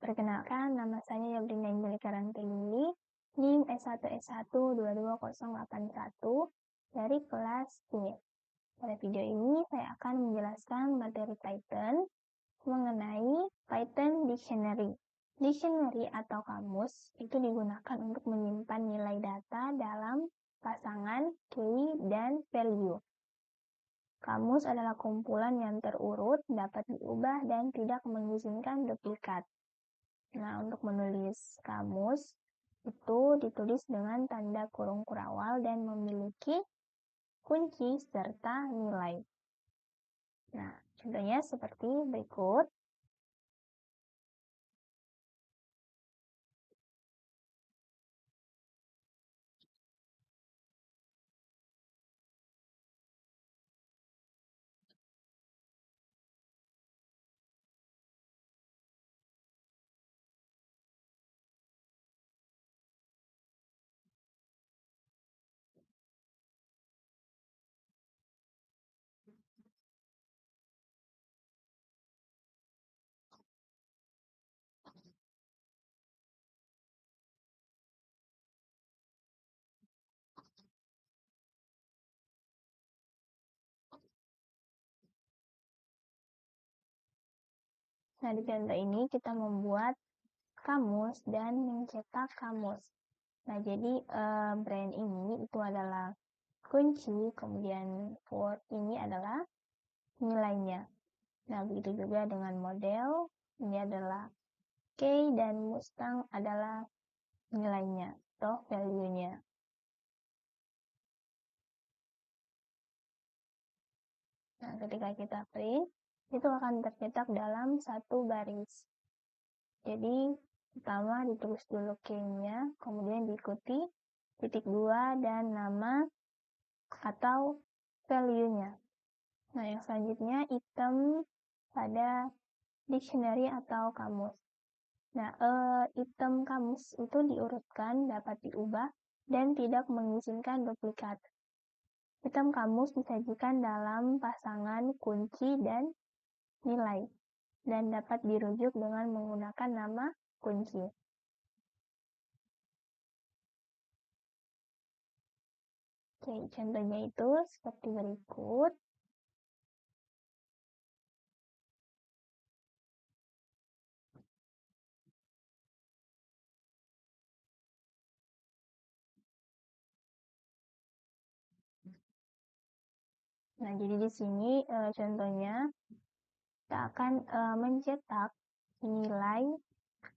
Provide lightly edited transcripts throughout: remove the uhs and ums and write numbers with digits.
Perkenalkan, nama saya Yabrina Injili Karangtengili, NIM S1S1222081 dari kelas D. Pada video ini, saya akan menjelaskan materi Python mengenai Python Dictionary. Dictionary atau kamus itu digunakan untuk menyimpan nilai data dalam pasangan key dan value. Kamus adalah kumpulan yang terurut, dapat diubah, dan tidak mengizinkan duplikat. Nah, untuk menulis kamus itu ditulis dengan tanda kurung kurawal dan memiliki kunci serta nilai. Nah, contohnya seperti berikut. Nah, di contoh ini kita membuat kamus dan mencetak kamus. Nah, jadi brand ini itu adalah kunci, kemudian word ini adalah nilainya. Nah, begitu juga dengan model, ini adalah K dan Mustang adalah nilainya atau value-nya. Nah, ketika kita print, itu akan tercetak dalam satu baris. Jadi, pertama ditulis dulu K-nya, kemudian diikuti titik 2 dan nama atau value-nya. Nah, yang selanjutnya item pada dictionary atau kamus. Nah, item kamus itu diurutkan, dapat diubah, dan tidak mengizinkan duplikat. Item kamus disajikan dalam pasangan kunci dan nilai, dan dapat dirujuk dengan menggunakan nama kunci. Oke, contohnya itu seperti berikut. Nah, jadi di sini contohnya kita akan mencetak nilai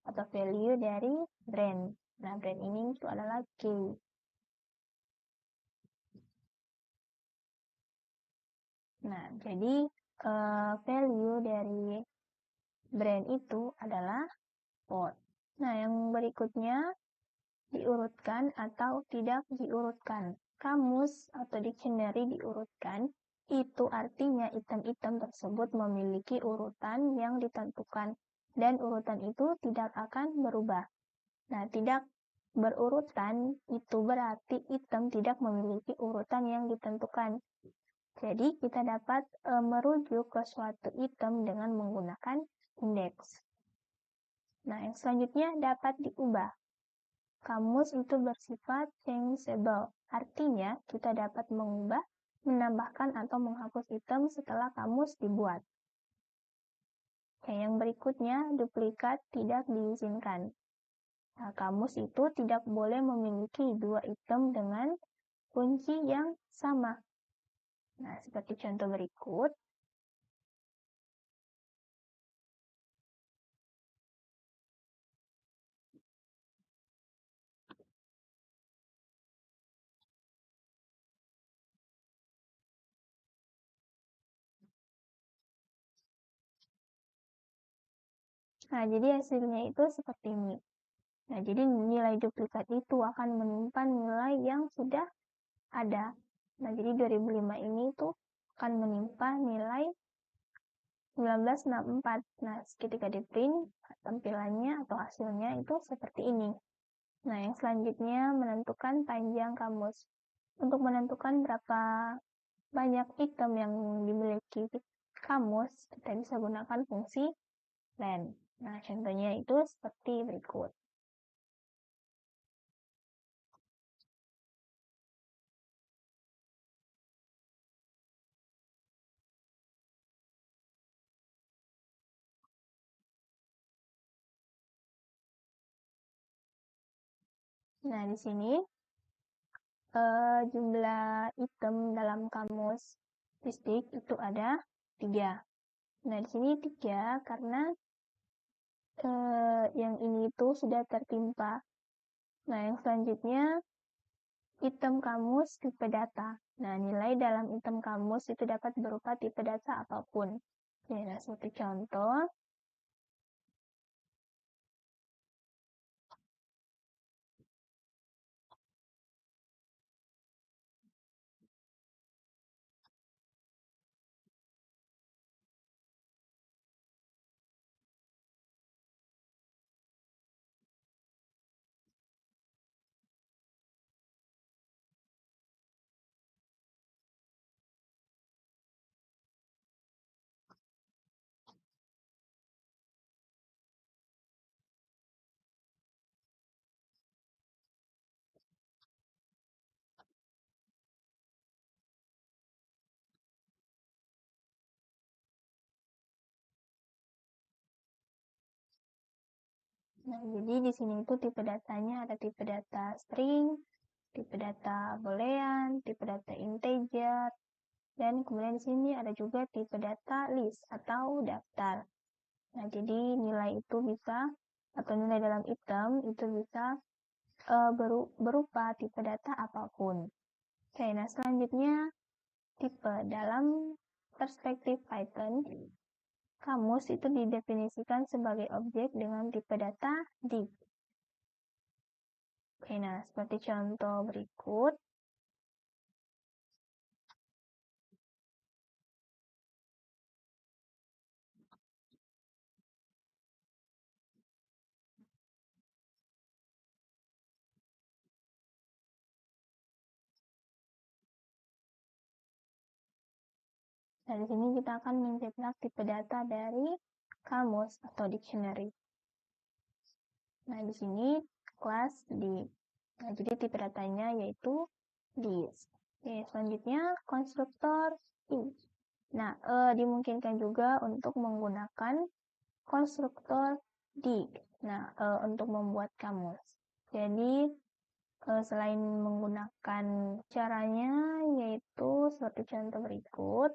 atau value dari brand. Nah, brand ini itu adalah K. Nah, jadi value dari brand itu adalah port. Nah, yang berikutnya diurutkan atau tidak diurutkan. Kamus atau dictionary diurutkan, itu artinya item-item tersebut memiliki urutan yang ditentukan, dan urutan itu tidak akan berubah. Nah, tidak berurutan itu berarti item tidak memiliki urutan yang ditentukan. Jadi, kita dapat merujuk ke suatu item dengan menggunakan indeks. Nah, yang selanjutnya dapat diubah. Kamus itu bersifat changeable, artinya kita dapat mengubah, menambahkan, atau menghapus item setelah kamus dibuat. Yang berikutnya, duplikat tidak diizinkan. Nah, kamus itu tidak boleh memiliki dua item dengan kunci yang sama. Nah, seperti contoh berikut. Nah, jadi hasilnya itu seperti ini. Nah, jadi nilai duplikat itu akan menyimpan nilai yang sudah ada. Nah, jadi 2005 ini tuh akan menimpa nilai 1964. Nah, ketika di print, tampilannya atau hasilnya itu seperti ini. Nah, yang selanjutnya menentukan panjang kamus. Untuk menentukan berapa banyak item yang dimiliki kamus, kita bisa gunakan fungsi len. Nah, contohnya itu seperti berikut. Nah, di sini jumlah item dalam kamus fisik itu ada 3. Nah, di sini 3 karena yang ini itu sudah tertimpa. Nah, yang selanjutnya item kamus tipe data. Nah, nilai dalam item kamus itu dapat berupa tipe data apapun. Ya, nah, seperti contoh, nah, jadi di sini itu tipe datanya ada tipe data string, tipe data boolean, tipe data integer, dan kemudian di sini ada juga tipe data list atau daftar. Nah, jadi nilai itu bisa atau nilai dalam item itu bisa berupa tipe data apapun. Oke, nah selanjutnya tipe dalam perspektif Python. Kamus itu didefinisikan sebagai objek dengan tipe data div. Oke, nah seperti contoh berikut. Nah, di sini kita akan mencetak tipe data dari kamus atau dictionary. Nah, di sini kelas div. Nah, jadi tipe datanya yaitu this. Oke, selanjutnya konstruktor if. Nah, dimungkinkan juga untuk menggunakan konstruktor dig. Nah, untuk membuat kamus. Jadi, selain menggunakan caranya, yaitu seperti contoh berikut.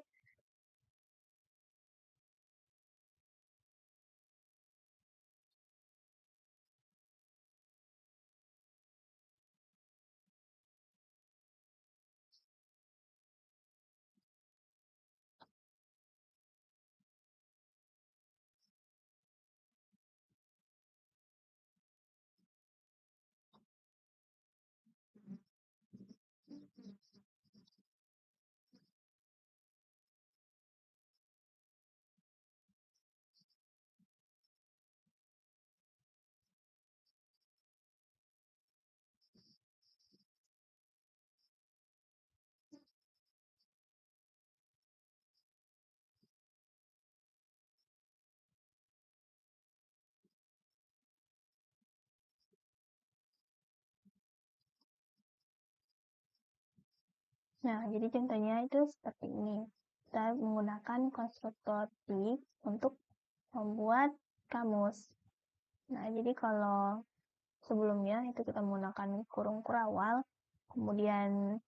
Nah, jadi contohnya itu seperti ini. Kita menggunakan konstruktor dig untuk membuat kamus. Nah, jadi kalau sebelumnya itu kita menggunakan kurung kurawal, kemudian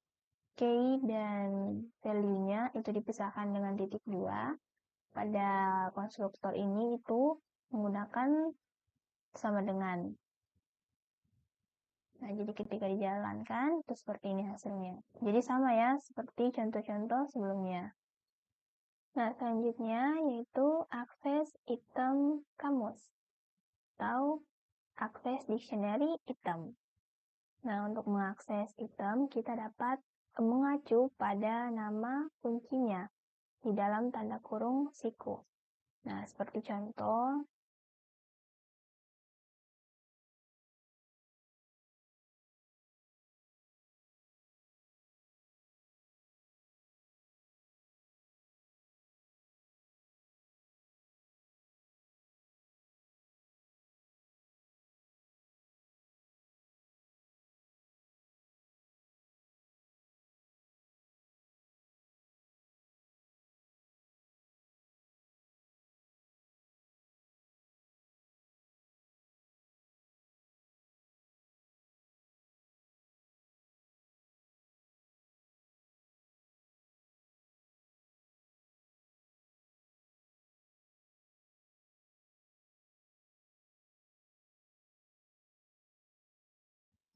key dan value-nya itu dipisahkan dengan titik 2. Pada konstruktor ini itu menggunakan sama dengan. Nah, jadi ketika dijalankan itu seperti ini hasilnya. Jadi sama ya seperti contoh-contoh sebelumnya. Nah, selanjutnya yaitu akses item kamus atau akses dictionary item. Nah, untuk mengakses item kita dapat mengacu pada nama kuncinya di dalam tanda kurung siku. Nah, seperti contoh,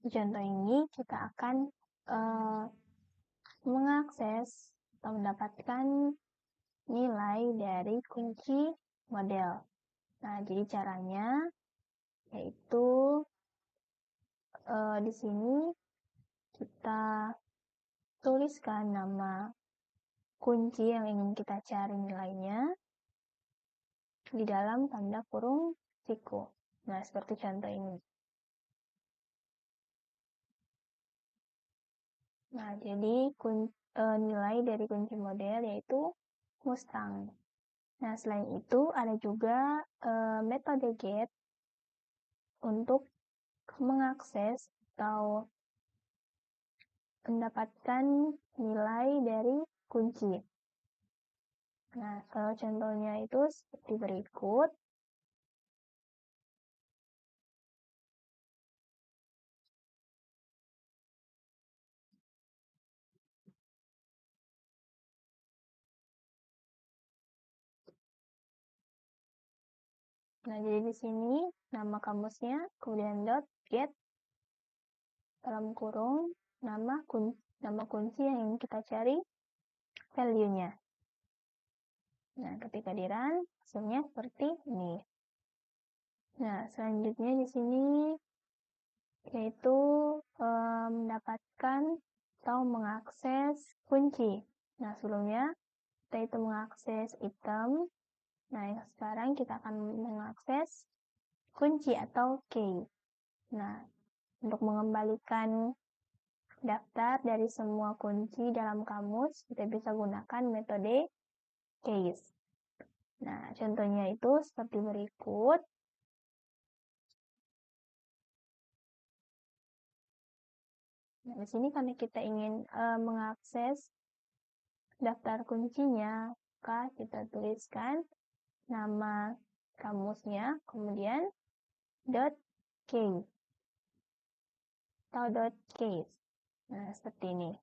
Di contoh ini kita akan mengakses atau mendapatkan nilai dari kunci model. Nah, jadi caranya yaitu di sini kita tuliskan nama kunci yang ingin kita cari nilainya di dalam tanda kurung siku. Nah, seperti contoh ini. Nah, jadi nilai dari kunci model yaitu Mustang. Nah, selain itu ada juga metode get untuk mengakses atau mendapatkan nilai dari kunci. Nah, kalau contohnya itu seperti berikut. Nah, jadi di sini nama kamusnya, kemudian dot get dalam kurung nama kunci yang ingin kita cari value-nya. Nah, ketika di run, hasilnya seperti ini. Nah, selanjutnya di sini yaitu mendapatkan atau mengakses kunci. Nah, sebelumnya kita itu mengakses item. Nah, sekarang kita akan mengakses kunci atau key. Nah, untuk mengembalikan daftar dari semua kunci dalam kamus, kita bisa gunakan metode case. Nah, contohnya itu seperti berikut. Nah, di sini karena kita ingin mengakses daftar kuncinya, maka kita tuliskan nama kamusnya, kemudian .case atau .case. Nah, seperti ini.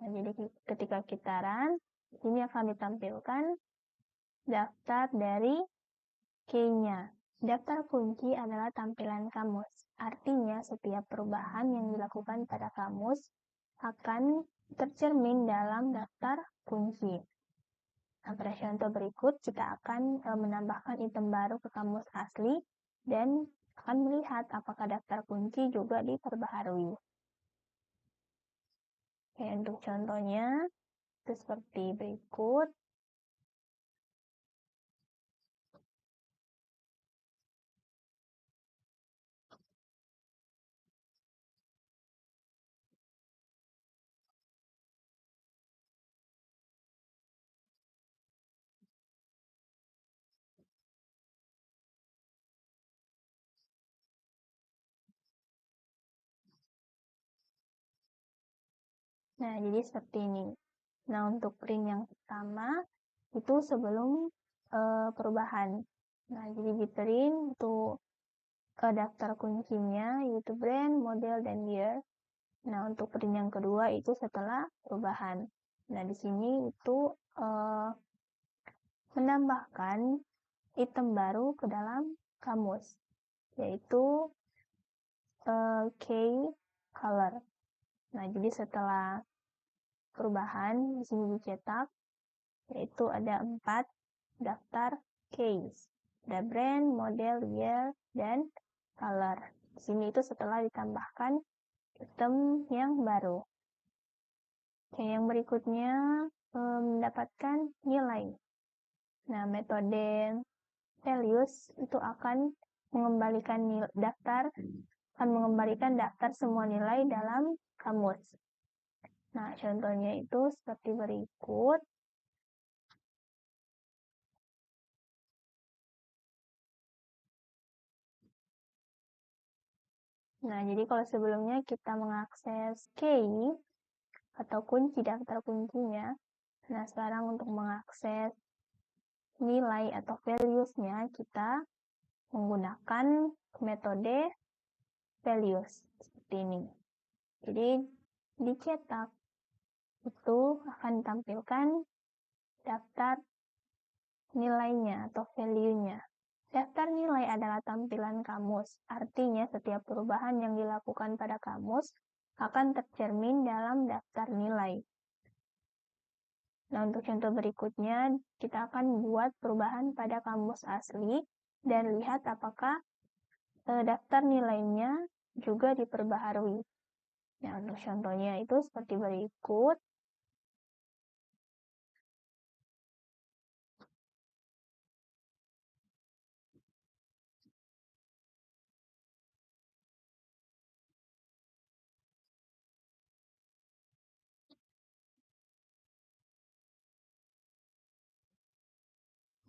Nah, jadi ketika kita run, ini akan ditampilkan daftar dari key-nya. Daftar kunci adalah tampilan kamus. Artinya, setiap perubahan yang dilakukan pada kamus akan tercermin dalam daftar kunci. Nah, pada contoh berikut, kita akan menambahkan item baru ke kamus asli dan akan melihat apakah daftar kunci juga diperbaharui. Oke, untuk contohnya, itu seperti berikut. Nah, jadi seperti ini. Nah, untuk print yang pertama, itu sebelum perubahan. Nah, jadi di print untuk daftar kuncinya, yaitu brand, model, dan year. Nah, untuk print yang kedua itu setelah perubahan. Nah, di sini itu menambahkan item baru ke dalam kamus, yaitu key color. Nah, jadi setelah perubahan di sini dicetak, yaitu ada 4 daftar case. Ada brand, model, year, dan color. Di sini itu setelah ditambahkan item yang baru. Oke, yang berikutnya mendapatkan nilai. Nah, metode values itu akan mengembalikan daftar semua nilai dalam kamus. Nah, contohnya itu seperti berikut. Nah, jadi kalau sebelumnya kita mengakses key atau kunci daftar kuncinya, nah sekarang untuk mengakses nilai atau values-nya kita menggunakan metode values seperti ini. Jadi dicetak itu akan ditampilkan daftar nilainya atau value-nya. Daftar nilai adalah tampilan kamus, artinya setiap perubahan yang dilakukan pada kamus akan tercermin dalam daftar nilai. Nah, untuk contoh berikutnya, kita akan buat perubahan pada kamus asli dan lihat apakah daftar nilainya juga diperbaharui. Nah, untuk contohnya itu seperti berikut.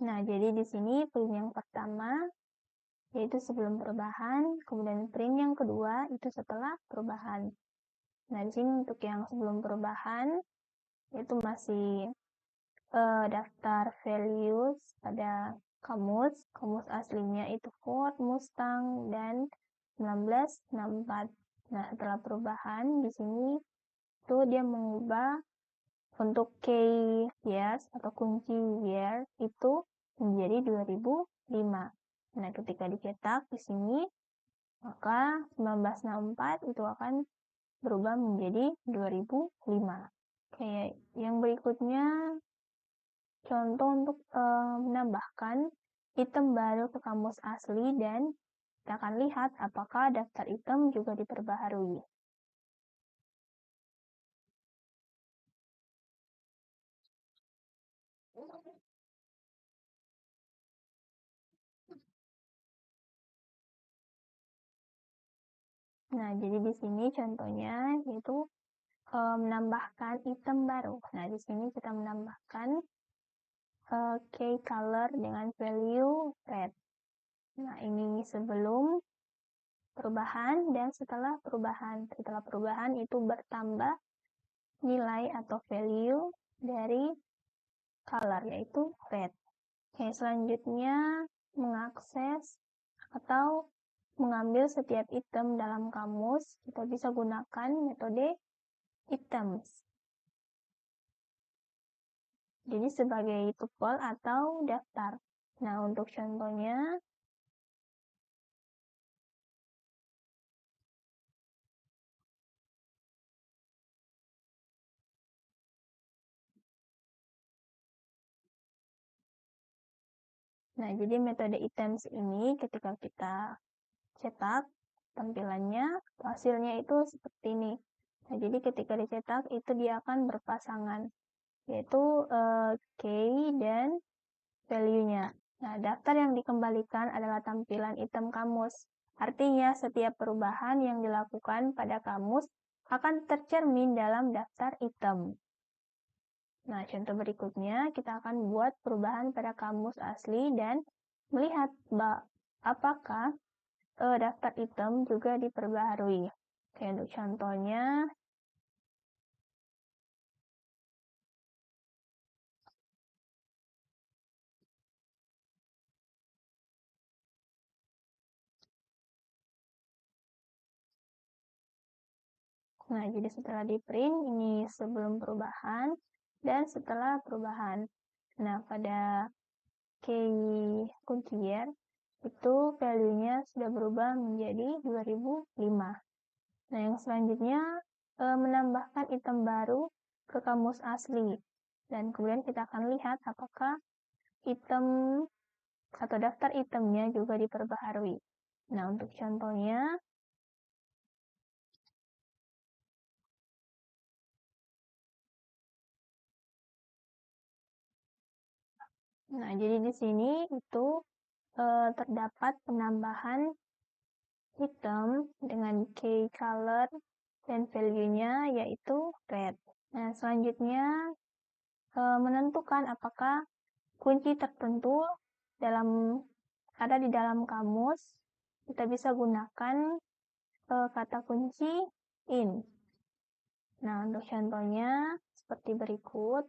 Nah, jadi di sini print yang pertama yaitu sebelum perubahan, kemudian print yang kedua itu setelah perubahan. Nah, di sini untuk yang sebelum perubahan itu masih daftar values pada kamus aslinya itu Ford, Mustang, dan 1964. Nah, setelah perubahan di sini itu dia mengubah untuk key years atau kunci year itu menjadi 2005. Nah, ketika dicetak di sini, maka 1964 itu akan berubah menjadi 2005. Oke, yang berikutnya contoh untuk menambahkan item baru ke kamus asli dan kita akan lihat apakah daftar item juga diperbaharui. Nah, jadi di sini contohnya yaitu menambahkan item baru. Nah, di sini kita menambahkan key color dengan value red. Nah, ini sebelum perubahan dan setelah perubahan. Setelah perubahan itu bertambah nilai atau value dari color, yaitu red. Oke, selanjutnya mengakses atau mengambil setiap item dalam kamus, kita bisa gunakan metode items. Jadi sebagai tuple atau daftar. Nah, untuk contohnya, nah jadi metode items ini ketika kita cetak, tampilannya, hasilnya itu seperti ini. Nah, jadi ketika dicetak itu dia akan berpasangan, yaitu key dan value-nya. Nah, daftar yang dikembalikan adalah tampilan item kamus. Artinya, setiap perubahan yang dilakukan pada kamus akan tercermin dalam daftar item. Nah, contoh berikutnya kita akan buat perubahan pada kamus asli dan melihat apakah daftar item juga diperbaharui. Oke, untuk contohnya, nah jadi setelah di print ini sebelum perubahan dan setelah perubahan. Nah, pada key kuncier itu value-nya sudah berubah menjadi 2005. Nah, yang selanjutnya menambahkan item baru ke kamus asli. Dan kemudian kita akan lihat apakah item atau daftar itemnya juga diperbaharui. Nah, untuk contohnya, nah jadi di sini itu terdapat penambahan item dengan key color dan value-nya yaitu red. Nah, selanjutnya menentukan apakah kunci tertentu ada di dalam kamus, kita bisa gunakan kata kunci in. Nah, untuk contohnya seperti berikut.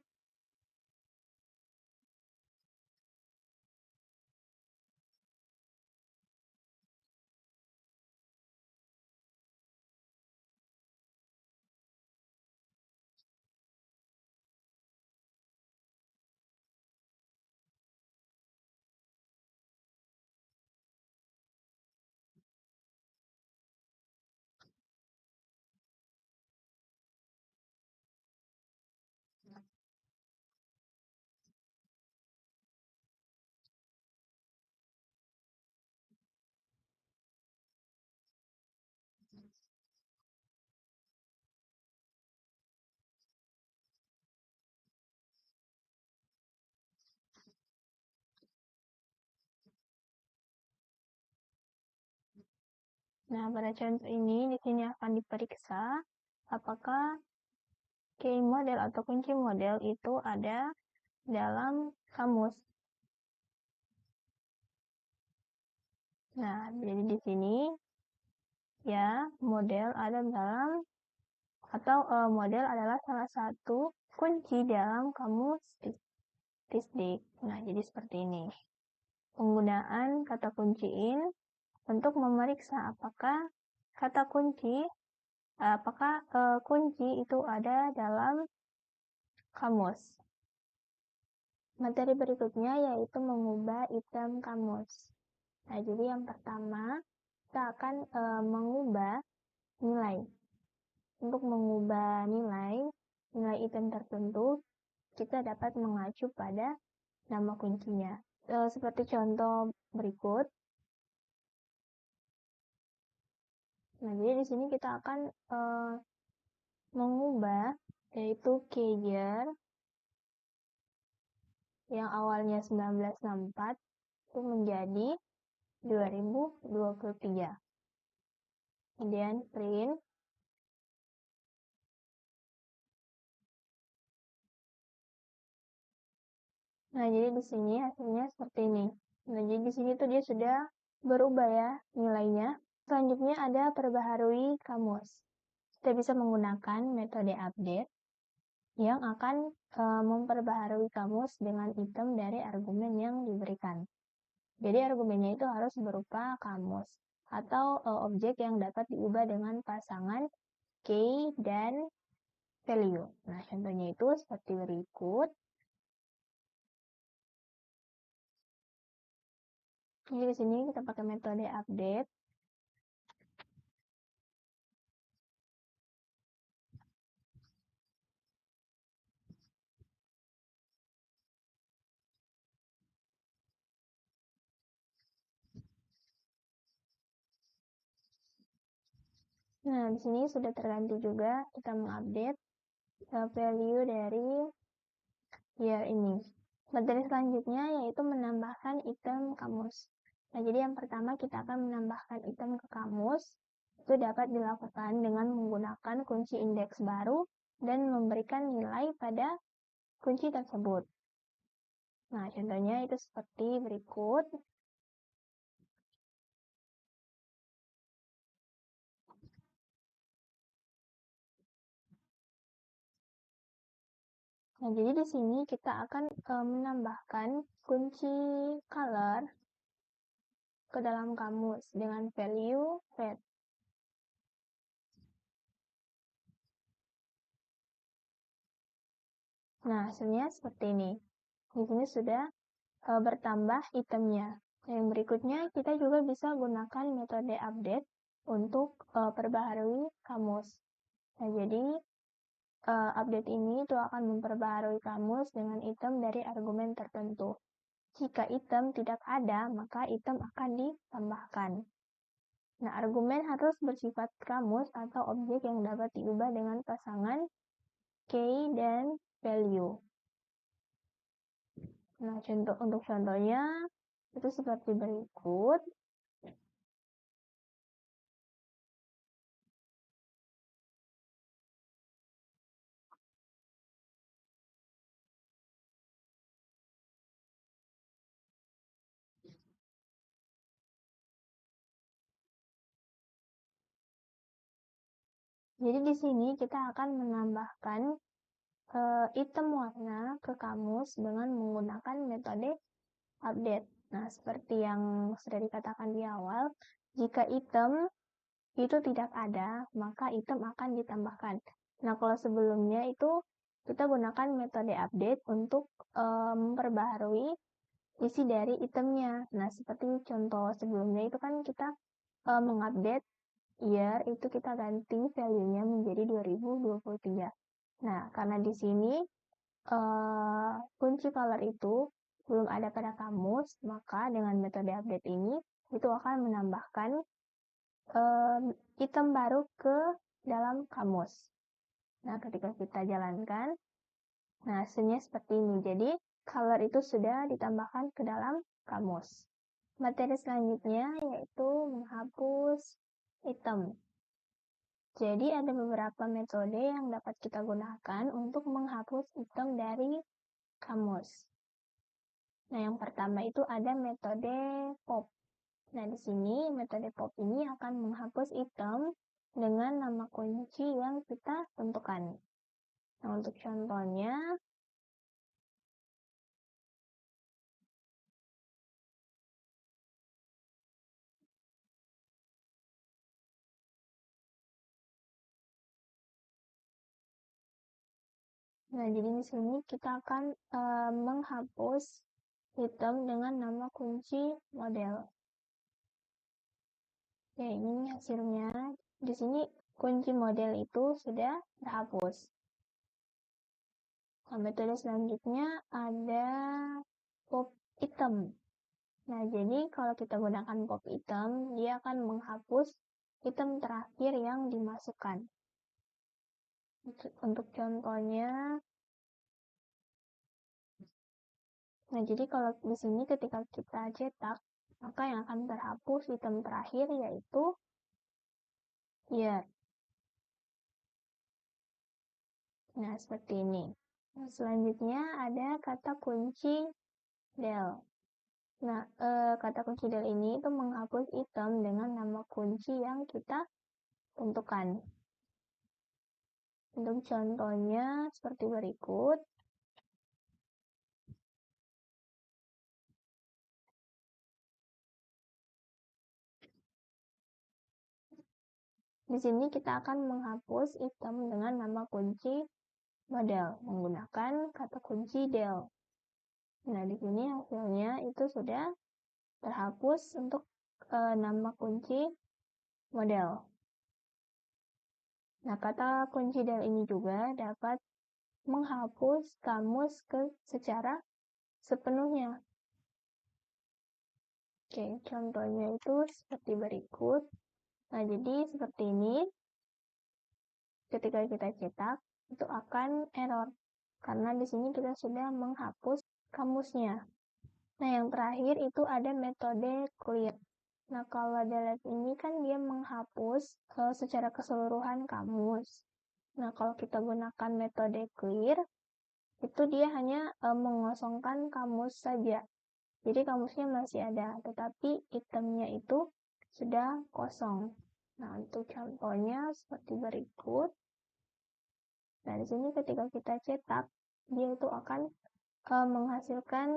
Nah, pada contoh ini di sini akan diperiksa apakah key model atau kunci model itu ada dalam kamus. Nah, jadi di sini ya model ada dalam atau model adalah salah satu kunci dalam kamus TISDIK. Nah, jadi seperti ini. Penggunaan kata kunci in untuk memeriksa apakah kata kunci kunci itu ada dalam kamus. Materi berikutnya yaitu mengubah item kamus. Nah, jadi yang pertama kita akan mengubah nilai. Untuk mengubah nilai item tertentu, kita dapat mengacu pada nama kuncinya. Seperti contoh berikut. Nah, jadi di sini kita akan mengubah yaitu keyer yang awalnya 1964 itu menjadi 2023. Kemudian print. Nah, jadi di sini hasilnya seperti ini. Nah, jadi di sini tuh dia sudah berubah ya nilainya. Selanjutnya ada perbaharui kamus. Kita bisa menggunakan metode update yang akan memperbaharui kamus dengan item dari argumen yang diberikan. Jadi argumennya itu harus berupa kamus atau objek yang dapat diubah dengan pasangan key dan value. Nah, contohnya itu seperti berikut. Jadi di sini kita pakai metode update. Nah, di sini sudah terganti juga kita mengupdate value dari year ini. Materi selanjutnya yaitu menambahkan item kamus. Nah, jadi yang pertama kita akan menambahkan item ke kamus. Itu dapat dilakukan dengan menggunakan kunci indeks baru dan memberikan nilai pada kunci tersebut. Nah, contohnya itu seperti berikut. Nah, jadi di sini kita akan menambahkan kunci color ke dalam kamus dengan value red. Nah, hasilnya seperti ini. Di sini sudah bertambah itemnya. Yang berikutnya, kita juga bisa gunakan metode update untuk perbaharui kamus. Nah, jadi update ini itu akan memperbaharui kamus dengan item dari argumen tertentu. Jika item tidak ada, maka item akan ditambahkan. Nah, argumen harus bersifat kamus atau objek yang dapat diubah dengan pasangan key dan value. Nah, untuk contohnya itu seperti berikut. Jadi di sini kita akan menambahkan item warna ke kamus dengan menggunakan metode update. Nah, seperti yang sudah dikatakan di awal, jika item itu tidak ada, maka item akan ditambahkan. Nah, kalau sebelumnya itu kita gunakan metode update untuk memperbaharui isi dari itemnya. Nah, seperti contoh sebelumnya itu kan kita mengupdate year itu kita ganti value-nya menjadi 2023. Nah, karena di sini kunci color itu belum ada pada kamus, maka dengan metode update ini itu akan menambahkan item baru ke dalam kamus. Nah, ketika kita jalankan, nah hasilnya seperti ini. Jadi, color itu sudah ditambahkan ke dalam kamus. Materi selanjutnya yaitu menghapus item. Jadi ada beberapa metode yang dapat kita gunakan untuk menghapus item dari kamus. Nah, yang pertama itu ada metode pop. Nah, di sini metode pop ini akan menghapus item dengan nama kunci yang kita tentukan. Nah, untuk contohnya, nah jadi di sini kita akan menghapus item dengan nama kunci model. Oke, ini hasilnya. Di sini kunci model itu sudah terhapus. Nah, metode selanjutnya ada pop item. Nah, jadi kalau kita gunakan pop item, dia akan menghapus item terakhir yang dimasukkan. Untuk contohnya, nah jadi kalau di sini ketika kita cetak, maka yang akan terhapus item terakhir yaitu year. Nah, seperti ini. Nah, selanjutnya ada kata kunci del. Nah, kata kunci del ini itu menghapus item dengan nama kunci yang kita tentukan. Untuk contohnya seperti berikut. Di sini kita akan menghapus item dengan nama kunci model menggunakan kata kunci del. Nah, di sini hasilnya itu sudah terhapus untuk nama kunci model. Nah, kata kunci del ini juga dapat menghapus kamus secara sepenuhnya. Oke, contohnya itu seperti berikut. Nah, jadi seperti ini. Ketika kita cetak, itu akan error. Karena di sini kita sudah menghapus kamusnya. Nah, yang terakhir itu ada metode clear. Nah, kalau delete ini kan dia menghapus secara keseluruhan kamus. Nah, kalau kita gunakan metode clear, itu dia hanya mengosongkan kamus saja. Jadi kamusnya masih ada, tetapi itemnya itu sudah kosong. Nah, untuk contohnya seperti berikut. Nah, di sini ketika kita cetak, dia itu akan menghasilkan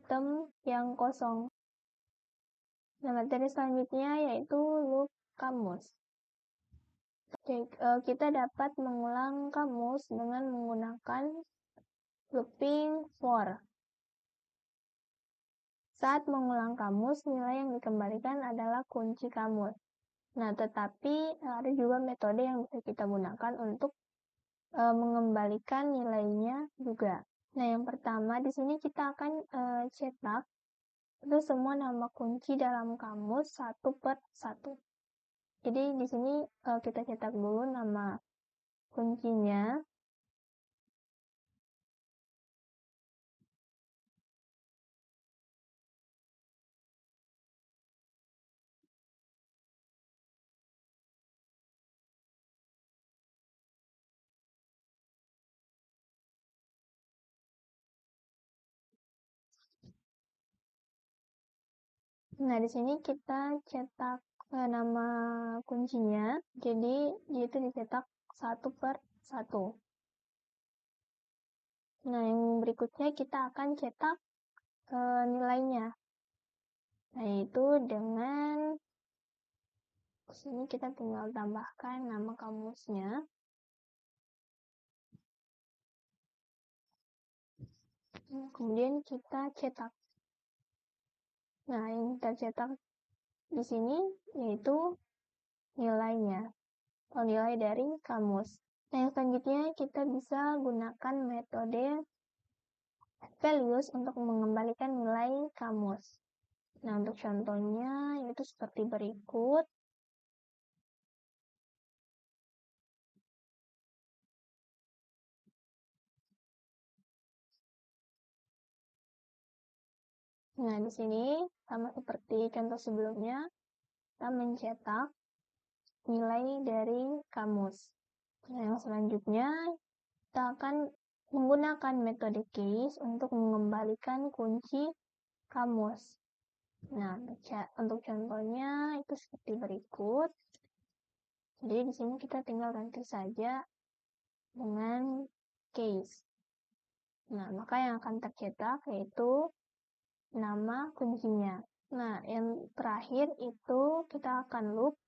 item yang kosong. Nah, materi selanjutnya yaitu loop kamus. Oke, kita dapat mengulang kamus dengan menggunakan looping for. Saat mengulang kamus, nilai yang dikembalikan adalah kunci kamus. Nah, tetapi ada juga metode yang bisa kita gunakan untuk mengembalikan nilainya juga. Nah, yang pertama di sini kita akan cetak itu semua nama kunci dalam kamus satu per satu. Jadi di sini kita cetak dulu nama kuncinya. Nah, di sini kita cetak nama kuncinya. Jadi dia itu dicetak satu per satu. Nah, yang berikutnya kita akan cetak nilainya. Nah, itu dengan sini kita tinggal tambahkan nama kamusnya. Kemudian kita cetak. Nah, yang kita cetak di sini yaitu nilainya, atau nilai dari kamus. Nah, yang selanjutnya kita bisa gunakan metode values untuk mengembalikan nilai kamus. Nah, untuk contohnya yaitu seperti berikut. Nah, di sini sama seperti contoh sebelumnya, kita mencetak nilai dari kamus. Nah, yang selanjutnya kita akan menggunakan metode case untuk mengembalikan kunci kamus. Nah, untuk contohnya itu seperti berikut. Jadi di sini kita tinggal ganti saja dengan case. Nah, maka yang akan tercetak yaitu nama kuncinya. Nah, yang terakhir itu kita akan loop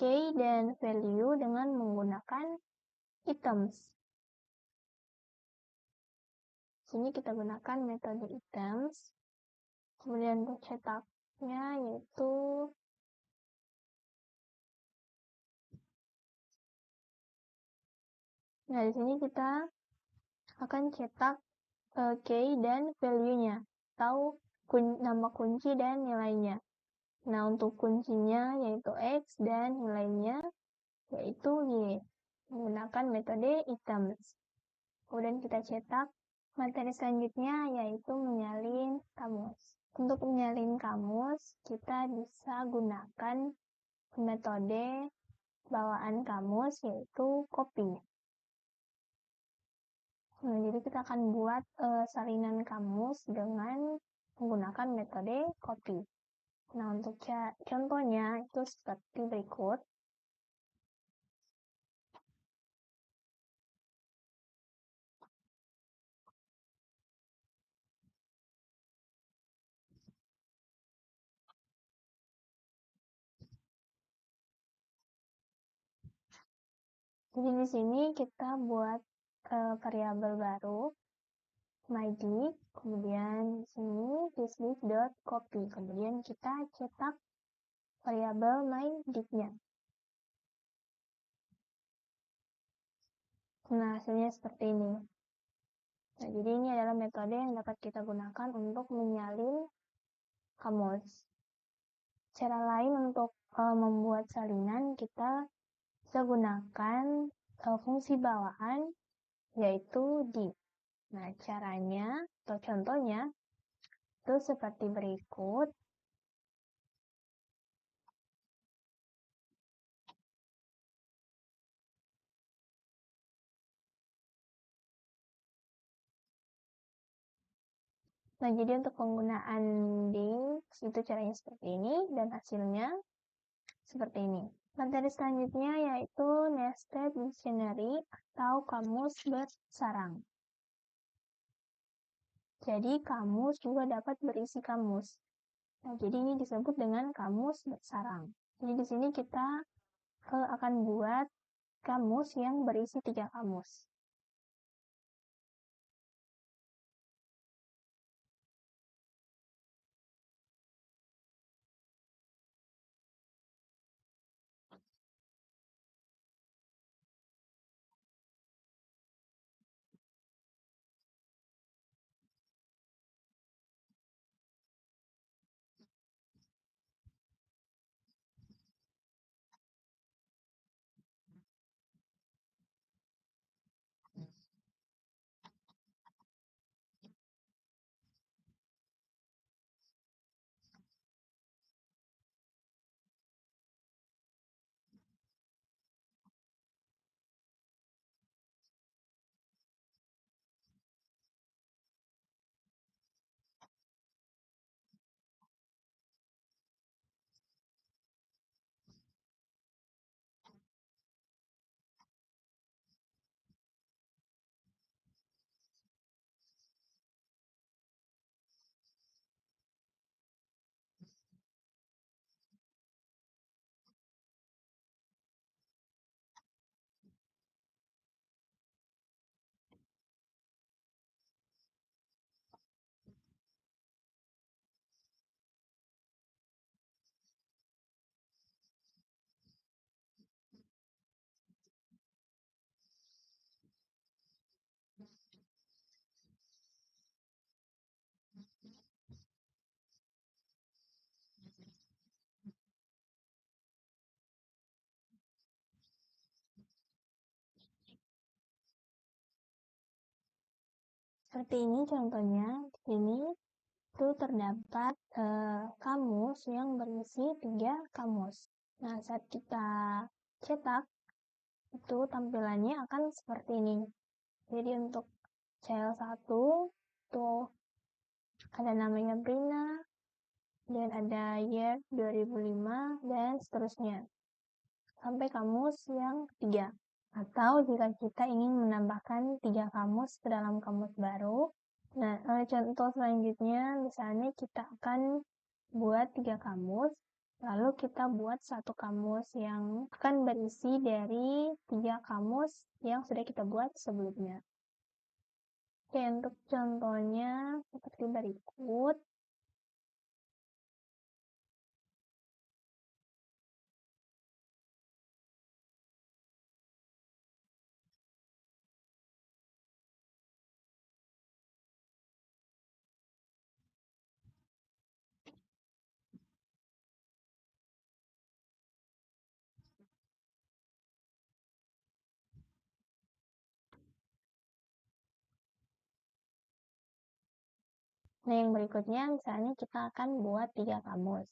key dan value dengan menggunakan items. Sini kita gunakan metode items. Kemudian untuk cetaknya yaitu nah, di sini kita akan cetak key dan value-nya atau nama kunci dan nilainya. Nah, untuk kuncinya yaitu X dan nilainya yaitu Y menggunakan metode items. Kemudian kita cetak materi selanjutnya yaitu menyalin kamus. Untuk menyalin kamus, kita bisa gunakan metode bawaan kamus yaitu copy. Nah, jadi kita akan buat salinan kamus dengan menggunakan metode copy. Nah, untuk contohnya itu seperti berikut. Jadi di sini kita buat variabel baru myD, kemudian di sini thisList.copy, kemudian kita cetak variabel myDict-nya. Nah, hasilnya seperti ini. Nah, jadi ini adalah metode yang dapat kita gunakan untuk menyalin kamus. Cara lain untuk membuat salinan, kita bisa gunakan fungsi bawaan, yaitu div. Nah, caranya atau contohnya itu seperti berikut. Nah, jadi untuk penggunaan div itu caranya seperti ini dan hasilnya seperti ini. Materi selanjutnya yaitu nested dictionary atau kamus bersarang. Jadi kamus juga dapat berisi kamus. Nah, jadi ini disebut dengan kamus bersarang. Jadi di sini kita akan buat kamus yang berisi 3 kamus. Seperti ini contohnya. Di sini itu terdapat kamus yang berisi 3 kamus. Nah, saat kita cetak, itu tampilannya akan seperti ini. Jadi untuk child 1 itu ada namanya Brina, dan ada year 2005, dan seterusnya. Sampai kamus yang ketiga. Atau jika kita ingin menambahkan 3 kamus ke dalam kamus baru, nah contoh selanjutnya misalnya kita akan buat 3 kamus, lalu kita buat 1 kamus yang akan berisi dari 3 kamus yang sudah kita buat sebelumnya. Oke, untuk contohnya seperti berikut. Nah, yang berikutnya misalnya kita akan buat 3 kamus.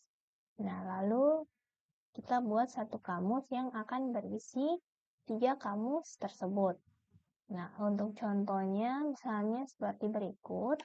Nah, lalu kita buat 1 kamus yang akan berisi 3 kamus tersebut. Nah, untuk contohnya misalnya seperti berikut.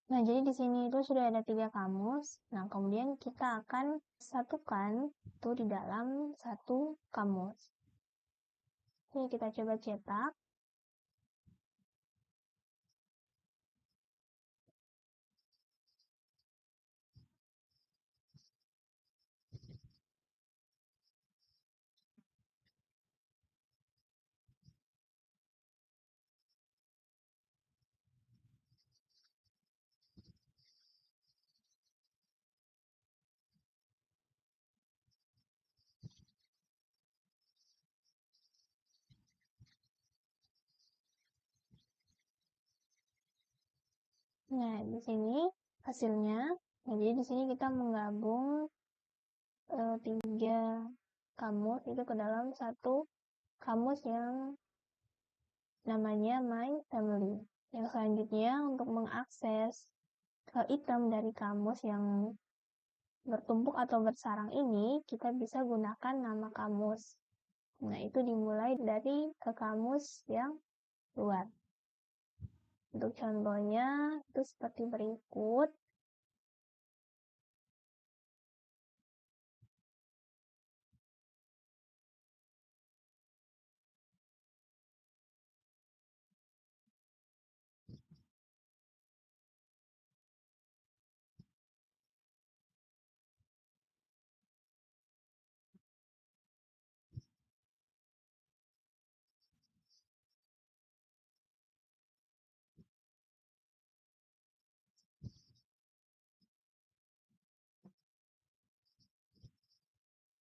Nah, jadi di sini itu sudah ada 3 kamus. Nah, kemudian kita akan satukan itu di dalam 1 kamus. Ini kita coba cetak. Nah, di sini hasilnya. Nah, jadi di sini kita menggabung 3 kamus itu ke dalam 1 kamus yang namanya My Family. Yang selanjutnya untuk mengakses item dari kamus yang bertumpuk atau bersarang ini, kita bisa gunakan nama kamus. Nah, itu dimulai dari kamus yang luar. Untuk contohnya, itu seperti berikut.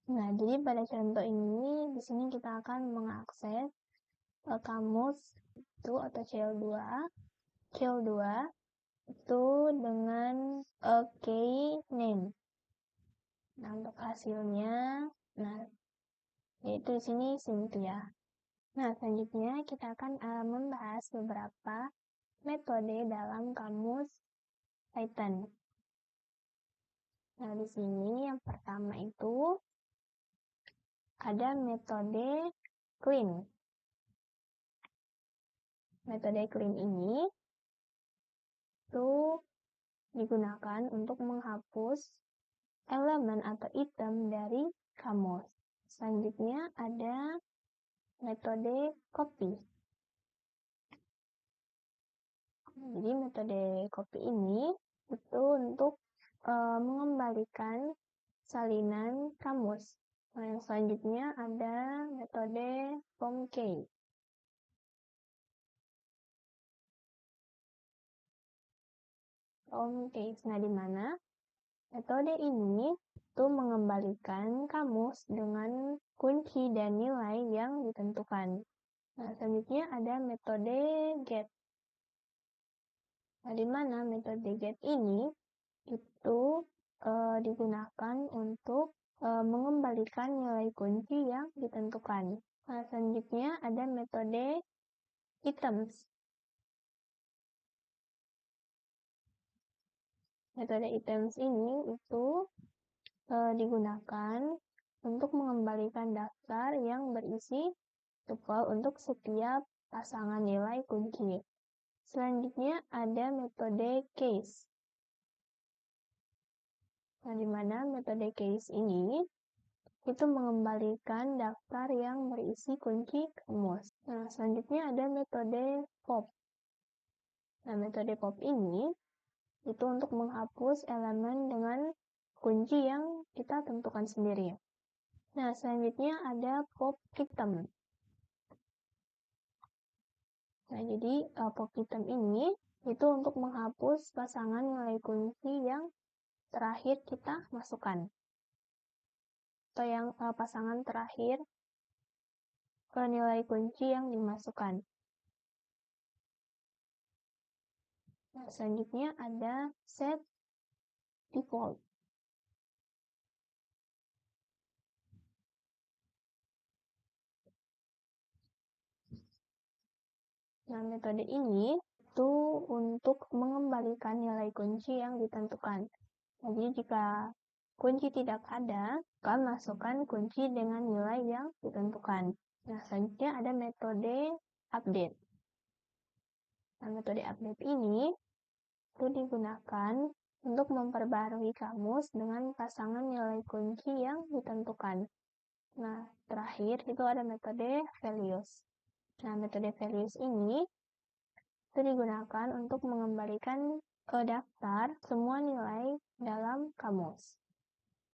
Nah, jadi pada contoh ini, di sini kita akan mengakses kamus itu atau CL2 itu dengan key name. Nah, untuk hasilnya, nah, yaitu di sini Cynthia. Nah, selanjutnya kita akan membahas beberapa metode dalam kamus Python. Nah, di sini yang pertama itu ada metode clean. Metode clean ini itu digunakan untuk menghapus elemen atau item dari kamus. Selanjutnya ada metode copy. Jadi metode copy ini itu untuk mengembalikan salinan kamus. Nah, yang selanjutnya ada metode form case. Nah, di mana metode ini itu mengembalikan kamus dengan kunci dan nilai yang ditentukan. Nah, selanjutnya ada metode get. Nah, di mana metode get ini itu digunakan untuk mengembalikan nilai kunci yang ditentukan. Nah, selanjutnya ada metode items. Metode items ini itu digunakan untuk mengembalikan daftar yang berisi tuple untuk setiap pasangan nilai kunci. Selanjutnya ada metode case. Nah, di mana metode case ini itu mengembalikan daftar yang berisi kunci kamus. Nah, selanjutnya ada metode pop. Nah, metode pop ini itu untuk menghapus elemen dengan kunci yang kita tentukan sendiri. Nah, selanjutnya ada pop item. Nah, jadi pop item ini itu untuk menghapus pasangan nilai kunci yang terakhir kita masukkan. Atau yang pasangan terakhir ke nilai kunci yang dimasukkan. Nah, selanjutnya ada set default. Nah, metode ini itu untuk mengembalikan nilai kunci yang ditentukan. Jadi, jika kunci tidak ada, maka masukkan kunci dengan nilai yang ditentukan. Nah, selanjutnya ada metode update. Nah, metode update ini itu digunakan untuk memperbarui kamus dengan pasangan nilai kunci yang ditentukan. Nah, terakhir itu ada metode values. Nah, metode values ini itu digunakan untuk mengembalikan ke daftar semua nilai dalam kamus.